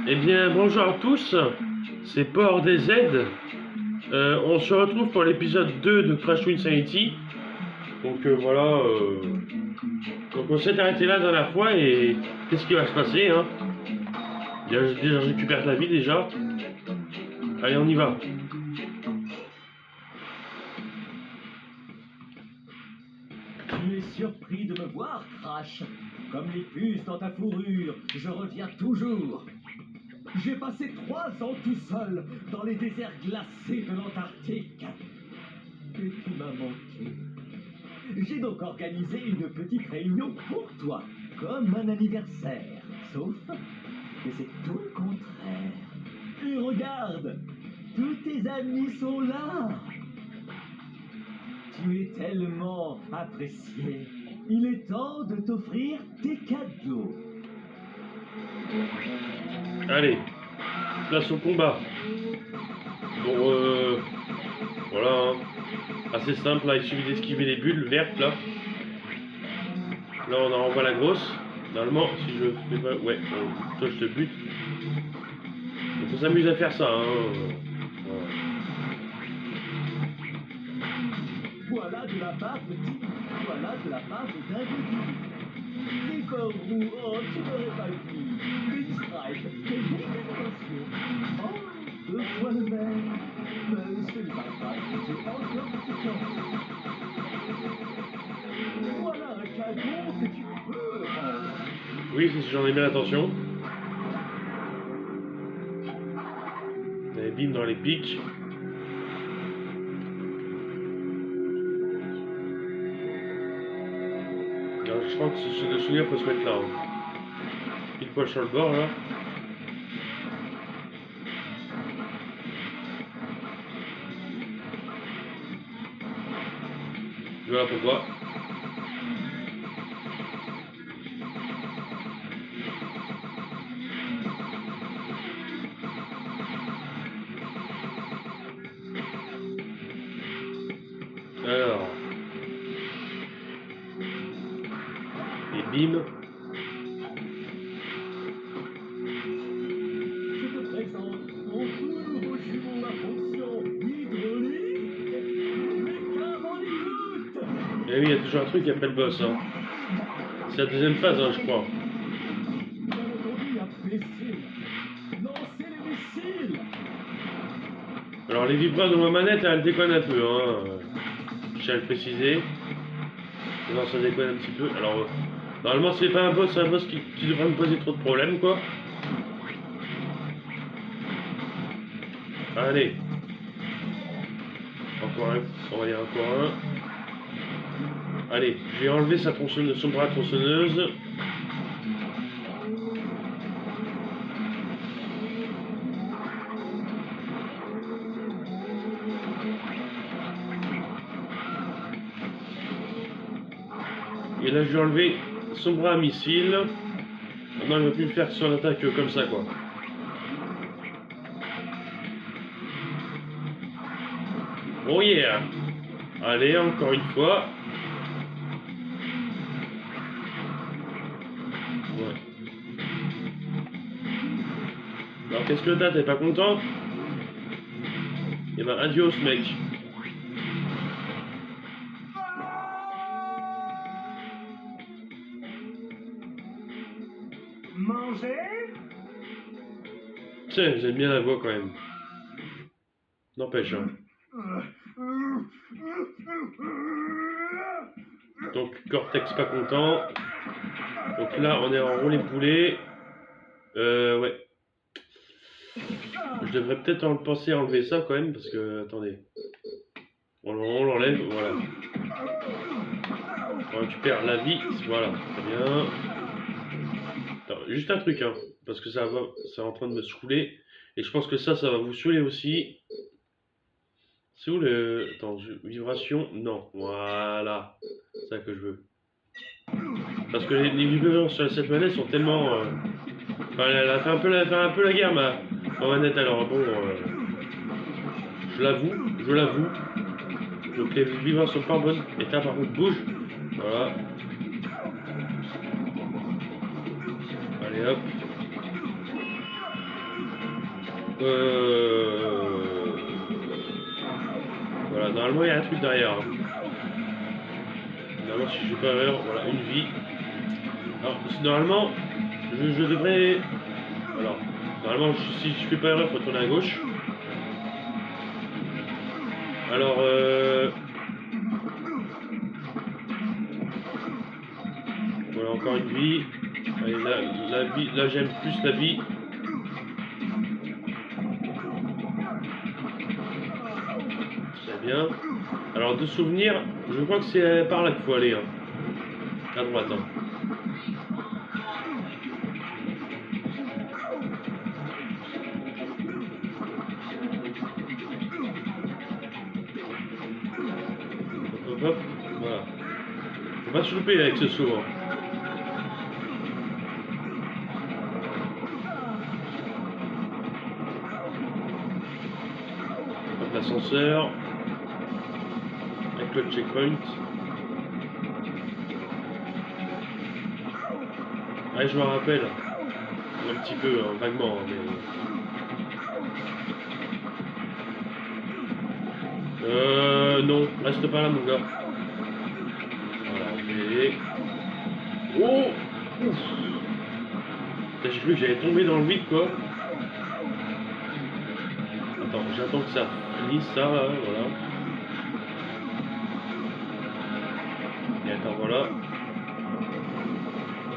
Eh bien, bonjour à tous, c'est Port des Z. On se retrouve pour l'épisode 2 de Crash Insanity. Donc voilà, donc on s'est arrêté là la dernière fois et qu'est-ce qui va se passer hein? Déjà, je récupère la vie déjà. Allez, on y va. Tu es surpris de me voir, Crash. Comme les puces dans ta fourrure, je reviens toujours. J'ai passé 3 ans tout seul dans les déserts glacés de l'Antarctique. Et tu m'as manqué. J'ai donc organisé une petite réunion pour toi, comme un anniversaire. Sauf que c'est tout le contraire. Et regarde, tous tes amis sont là. Tu es tellement apprécié. Il est temps de t'offrir tes cadeaux. Allez, place au combat. Bon, voilà, hein. Assez simple, là, il suffit d'esquiver les bulles vertes, là. Là, on en renvoie la grosse. Normalement, si je fais pas... Ouais, toi, je te bute. Donc, on s'amuse à faire ça, hein. Voilà. Voilà de la part de Tim. Voilà de la part de David. Les corbeaux, oh, tu n'aurais pas dit. Pinstripe, quelle déclaration. Oh, 2 fois le même. Mais ce n'est pas grave, j'ai encore du temps. Voilà un cadeau que tu peux rendre. Oui, si j'en ai bien l'attention. Et bim dans les pics. Alors, je crois que ce souvenir, faut se mettre là. Hein. Pile poil sur le bord, là. Voilà pourquoi. Alors. Et bim. Je te présente mon tout nouveau jumeau à fonction hydraulique. Mais qu'avant l'écoute. Et oui, il y a toujours un truc après le boss. Hein. C'est la deuxième phase, hein, je crois. Bien entendu, imbécile. Lancez les missiles. Alors, les vibreurs de ma manette, elle déconne un peu. Hein. Je tiens à le préciser. Non, ça déconne un petit peu. Alors, normalement, c'est pas un boss, c'est un boss qui devrait me poser trop de problèmes, quoi. Allez. Encore un. On va dire encore un. Allez, je vais enlever son bras tronçonneuse. Et là, je vais enlever son bras à missile. Maintenant, il ne va plus le faire sur l'attaque comme ça, quoi. Oh yeah! Allez, encore une fois. Ouais. Alors, qu'est-ce que t'as? T'es pas content? Eh ben, adios, mec. Manger. Tiens, j'aime bien la voix quand même. N'empêche, hein. Donc, Cortex pas content. Donc là, on est en roulé poulet. Ouais. Je devrais peut-être penser à enlever ça quand même, parce que, attendez. On l'enlève, voilà. On récupère la vie, voilà, très bien. Attends, juste un truc, hein, parce que ça est en train de me saouler. Et je pense que ça va vous saouler aussi. C'est où le... Attends, vibration? Non, voilà. C'est ça que je veux. Parce que les vibrations sur cette manette sont tellement... Enfin, elle a fait un peu la guerre, ma manette, alors bon... je l'avoue. Donc les vibrations sont pas bonnes. Et là, par contre, bouge. Voilà. Allez, hop. Voilà, normalement il y a un truc derrière. Hein. Normalement si je fais pas erreur, voilà, une vie. Alors normalement, je devrais... Alors, normalement si je fais pas erreur, il faut tourner à gauche. Alors, voilà, encore une vie. Allez, la vie, là j'aime plus la vie. Très bien. Alors, de souvenir, je crois que c'est par là qu'il faut aller. Hein. À droite. Hein. Hop, hop, voilà. Faut pas se louper avec ce saut. Hein. Hop, l'ascenseur. Avec le checkpoint. Ouais, je me rappelle. Un petit peu, hein, vaguement. Hein, mais... non, reste pas là, mon gars. Voilà, ok. Oh! Ouf! J'ai cru que j'allais tomber dans le vide, quoi. Attends, j'attends que ça finisse, ça, là, voilà. Et attends, voilà.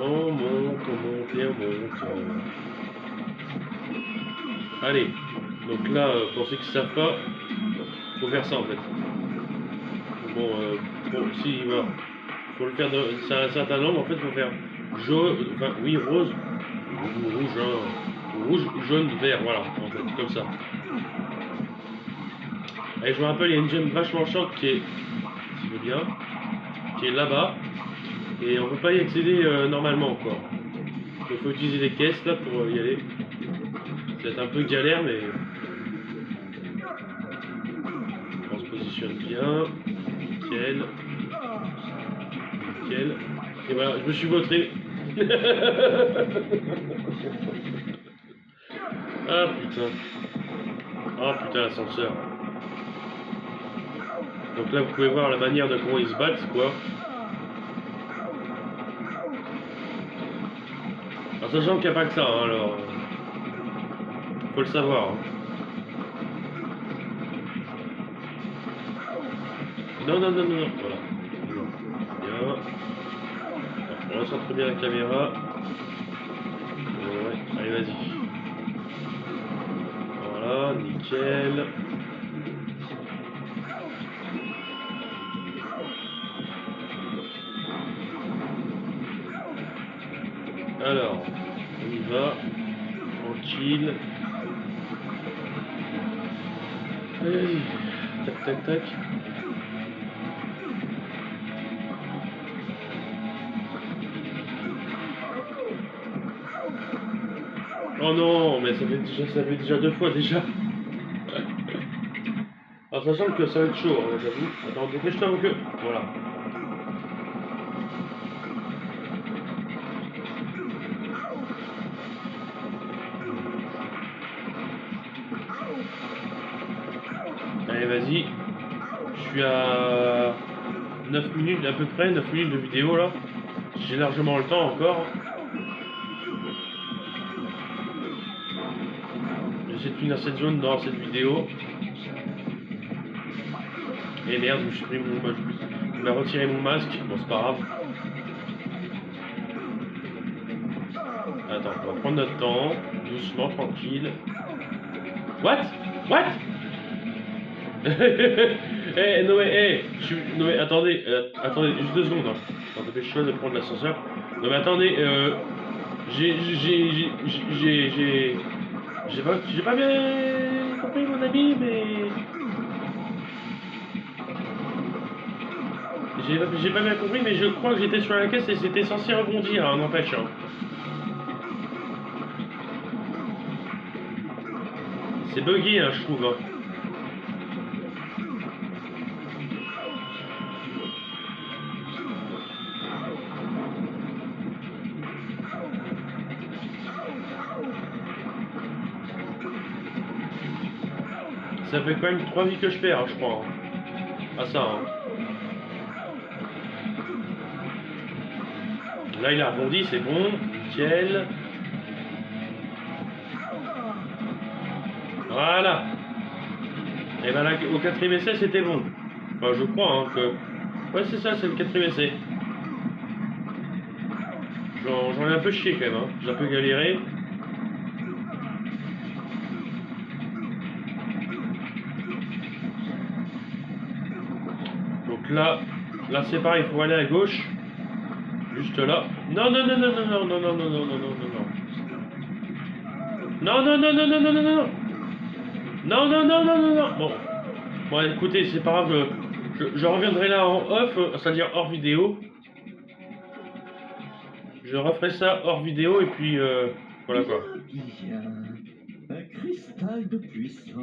On monte, et on monte. Allez. Donc là, pour ceux qui ne savent pas, faut faire ça, en fait. Bon, si, voilà. Faut le faire c'est un certain nombre, en fait, faut faire jaune, enfin, oui, rose, rouge, jaune, vert, voilà, en fait, comme ça. Et je me rappelle, il y a une gemme vachement chiante qui est, si vous bien, qui est là-bas, et on peut pas y accéder normalement, quoi. Il faut utiliser les caisses, là, pour y aller. C'est un peu galère, mais on se positionne bien, nickel. Nickel. Et voilà, je me suis vautré. Ah putain. Ah putain, l'ascenseur. Donc là, vous pouvez voir la manière de comment ils se battent, quoi. Alors, sachant qu'il n'y a pas que ça, hein, alors... faut le savoir. Hein. Non, voilà. Bien. On recentre bien la caméra. Ouais, allez, vas-y. Voilà, nickel. Alors, on y va. Tranquille. Allez, tac, tac, tac. Oh non, mais ça fait déjà 2 fois déjà. Alors sachant que ça va être chaud, hein, j'avoue. Attends, dépêche-toi mon queue. Voilà. Allez, vas-y. Je suis à 9 minutes, à peu près, 9 minutes de vidéo là. J'ai largement le temps encore. J'essaie de finir cette zone dans cette vidéo. Et merde, je me suis pris je vais retirer mon masque. Bon, c'est pas grave. Attends, on va prendre notre temps. Doucement, tranquille. What? Eh, Noé, Noé, attendez, juste 2 secondes. Hein. Attends, dépêche-toi de prendre l'ascenseur. Non mais attendez, j'ai pas bien compris mon ami, mais... J'ai pas bien compris, mais je crois que j'étais sur la caisse et c'était censé rebondir, hein, n'empêche. Hein. C'est buggy, hein, je trouve. Hein. ça fait quand même 3 vies que je perds, hein, je crois. Hein. Ah ça, hein. Là, il a rebondi, c'est bon. Nickel. Voilà. Et ben là, au 4ème essai, c'était bon. Enfin, je crois hein, que... Ouais, c'est ça, c'est le 4ème essai. J'en ai un peu chié quand même, hein. J'ai un peu galéré. Donc là c'est pareil, il faut aller à gauche. Juste là. Non, non, non, non, non, non, non, non, non, non, non, non, non. Non, non, non, non, non, non, non, non. Non, non, non, non, non, non. Bon. Bon, écoutez, c'est pas grave. Je reviendrai là en off, c'est-à-dire hors vidéo. Je referai ça hors vidéo et puis voilà quoi. Bien, un cristal de puissance.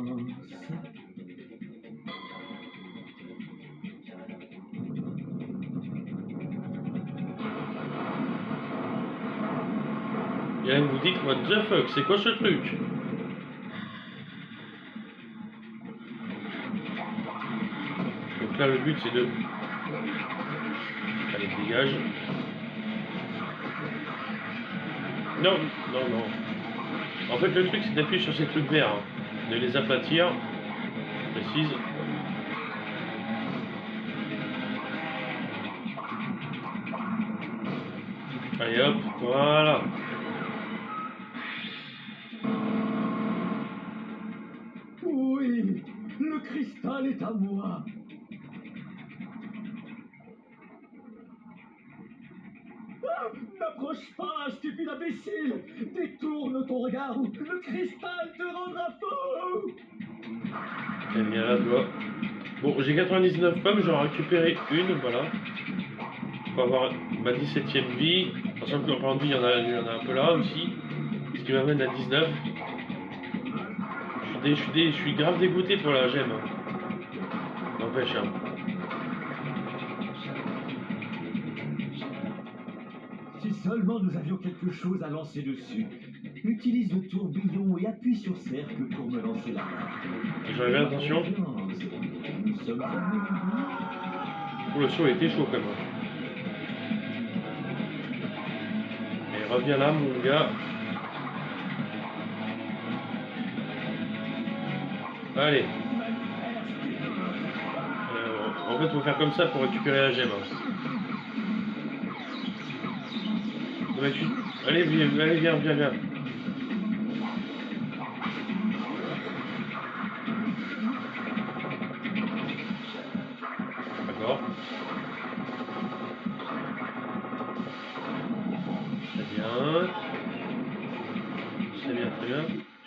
Et là vous dites what the fuck, c'est quoi ce truc? Donc là le but c'est de... Allez, dégage. Non, non, non. En fait le truc c'est d'appuyer sur ces trucs verts, hein. De les aplatir. Précise. Allez hop, voilà. Oui, le cristal est à moi. Ah, n'approche pas, stupide imbécile. Détourne ton regard ou le cristal te rendra fou. Eh bien là, tu vois. Bon, j'ai 99 pommes, j'en ai récupéré une, voilà. Pour avoir ma 17ème vie. Sachant que en vie, il y en a un peu là aussi. Ce qui m'amène à 19. Je suis grave dégoûté pour la gemme. N'empêche, hein. Si seulement nous avions quelque chose à lancer dessus. Utilise le tourbillon et appuie sur cercle pour me lancer la main. J'avais attention. Nous sommes amis. Oh, le saut était chaud quand même. Et reviens là, mon gars. Allez. En fait, il faut faire comme ça pour récupérer la gemme. Allez, viens, viens. D'accord. Très bien. Très bien, très bien.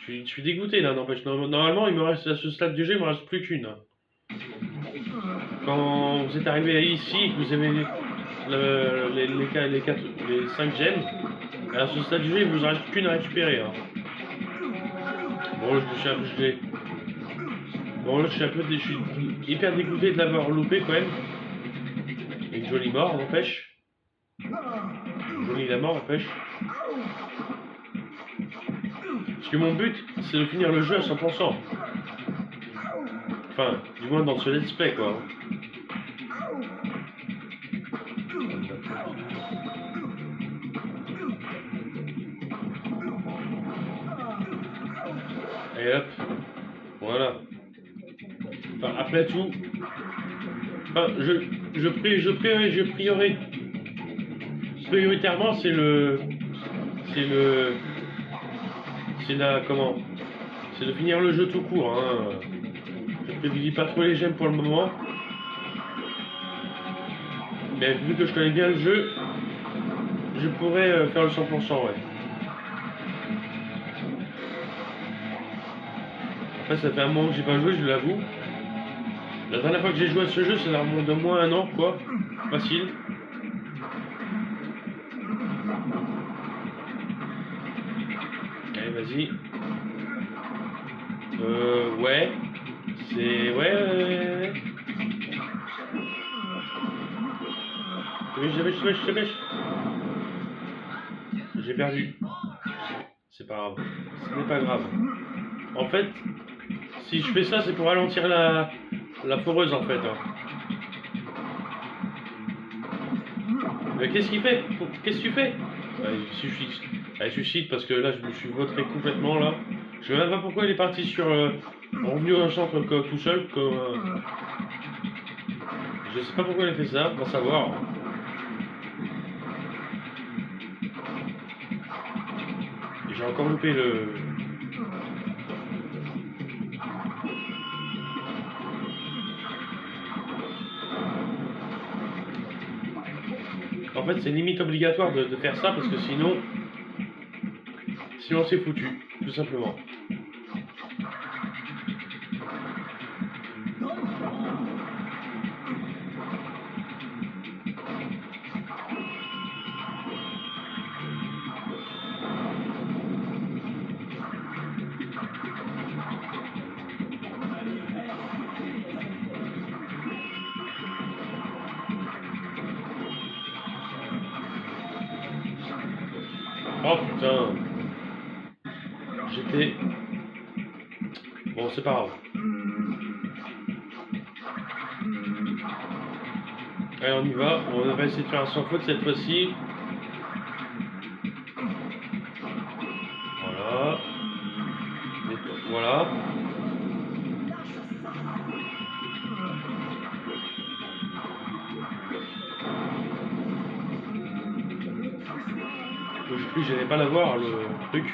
Je suis dégoûté là, n'empêche. Normalement, il me reste à ce stade du jeu, il me reste plus qu'une. Quand vous êtes arrivé ici et que vous avez les 5 gemmes, à ce stade du jeu, il vous en reste qu'une à récupérer. Hein. Bon, je suis un peu gelé. Bon, là, je suis hyper dégoûté de l'avoir loupé quand même. Une jolie mort, n'empêche. Jolie la mort, n'empêche. Parce que mon but, c'est de finir le jeu à 100%. Enfin, du moins dans ce let's play, quoi. Et hop, voilà. Enfin, après tout, enfin, prioritairement, c'est de finir le jeu tout court. Hein. Je privilégie pas trop les gemmes pour le moment. Mais vu que je connais bien le jeu, je pourrais faire le 100%, ouais. Après, ça fait un moment que j'ai pas joué, je l'avoue. La dernière fois que j'ai joué à ce jeu, ça remonte de moins un an, quoi. Facile. Allez, vas-y. Ouais. C'est... Ouais. Je te pêche. J'ai perdu. C'est pas grave. Ce n'est pas grave. En fait, Si je fais ça, c'est pour ralentir la foreuse en fait. Hein. Mais qu'est-ce qu'il fait? Qu'est-ce que tu fais? Il suffit. Elle suscite parce que là, je me suis vautré complètement là. Je sais même pas pourquoi il est parti sur... revenu au centre tout seul. Comme, je sais pas pourquoi il a fait ça, on va savoir. Et j'ai encore loupé le... En fait, c'est limite obligatoire de faire ça parce que sinon c'est foutu, tout simplement. Oh putain. J'étais... Bon, c'est pas grave. Allez, on y va. On va essayer de faire un sans faute cette fois-ci. Voilà. Voilà. Plus j'allais pas l'avoir le truc.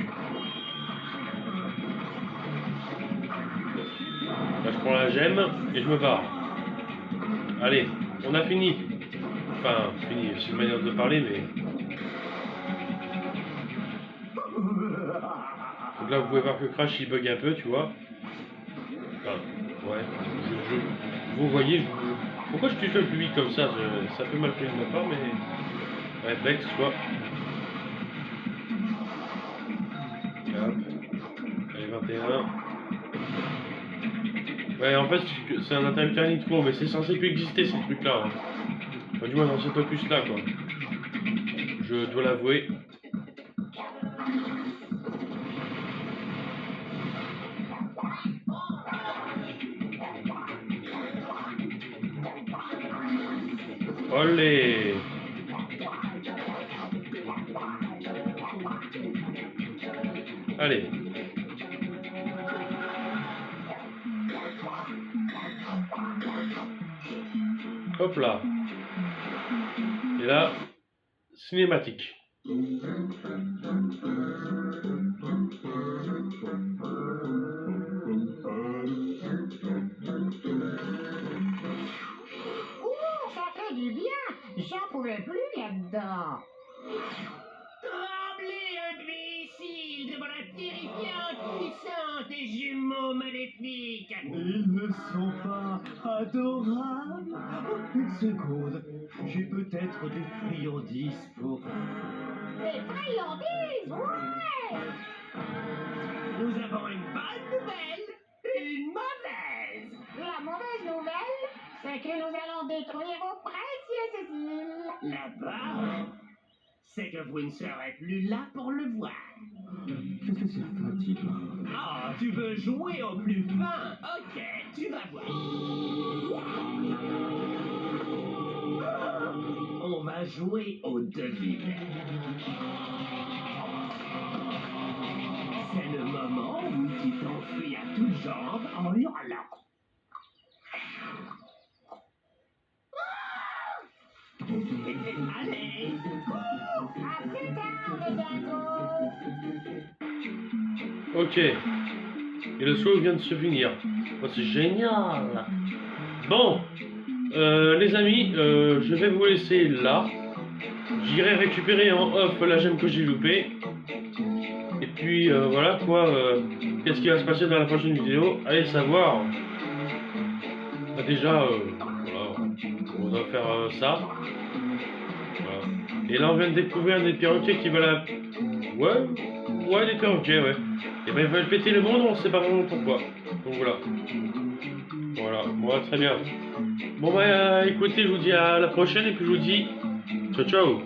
Là je prends la gemme et je me barre. Allez, on a fini. Enfin, fini, c'est une manière de parler, mais... Donc là vous pouvez voir que Crash il bug un peu, tu vois. Enfin, ouais. Vous voyez, pourquoi je tutoie plus vite comme ça? Ça fait mal pris de ma part, mais... Réflexe, quoi. Allez, 21. Ouais, en fait, c'est un interrupteur nitro, mais c'est censé plus exister ces trucs-là. Hein. Enfin, du moins dans cet opus-là, quoi. Je dois l'avouer. Olé! Allez. Hop là. Et là, cinématique. Ça fait du bien. J'en pouvais plus là-dedans. Tremblez, imbécile, devant la terrifiante puissance des jumeaux maléfiques. Ils ne sont pas adorables. Oh, une seconde. J'ai peut-être des friandises pour vous. Des friandises, ouais. Nous avons une bonne nouvelle et une mauvaise. La mauvaise nouvelle, c'est que nous allons détruire vos précieuses îles. La bonne, c'est que vous ne serez plus là pour le voir. Qu'est-ce que c'est fatigant? Ah, tu veux jouer au plus fin? Ok, tu vas voir. On va jouer au devinette. C'est le moment où tu t'enfuis à toutes jambes en hurlant. Allez, À plus tard, les gâteaux. Ok. Et le show vient de se finir. Oh, c'est génial. Bon. Les amis, je vais vous laisser là. J'irai récupérer en off la gemme que j'ai loupée. Et puis voilà quoi. Qu'est-ce qui va se passer dans la prochaine vidéo? Allez savoir. Bah, déjà, voilà, on va faire ça. Voilà. Et là on vient de découvrir des perroquets qui veulent Ouais, des perroquets, ouais. Et ben ils veulent péter le monde, on sait pas vraiment pourquoi. Donc voilà. Voilà, bon, très bien. Bon bah écoutez, je vous dis à la prochaine et puis je vous dis ciao ciao.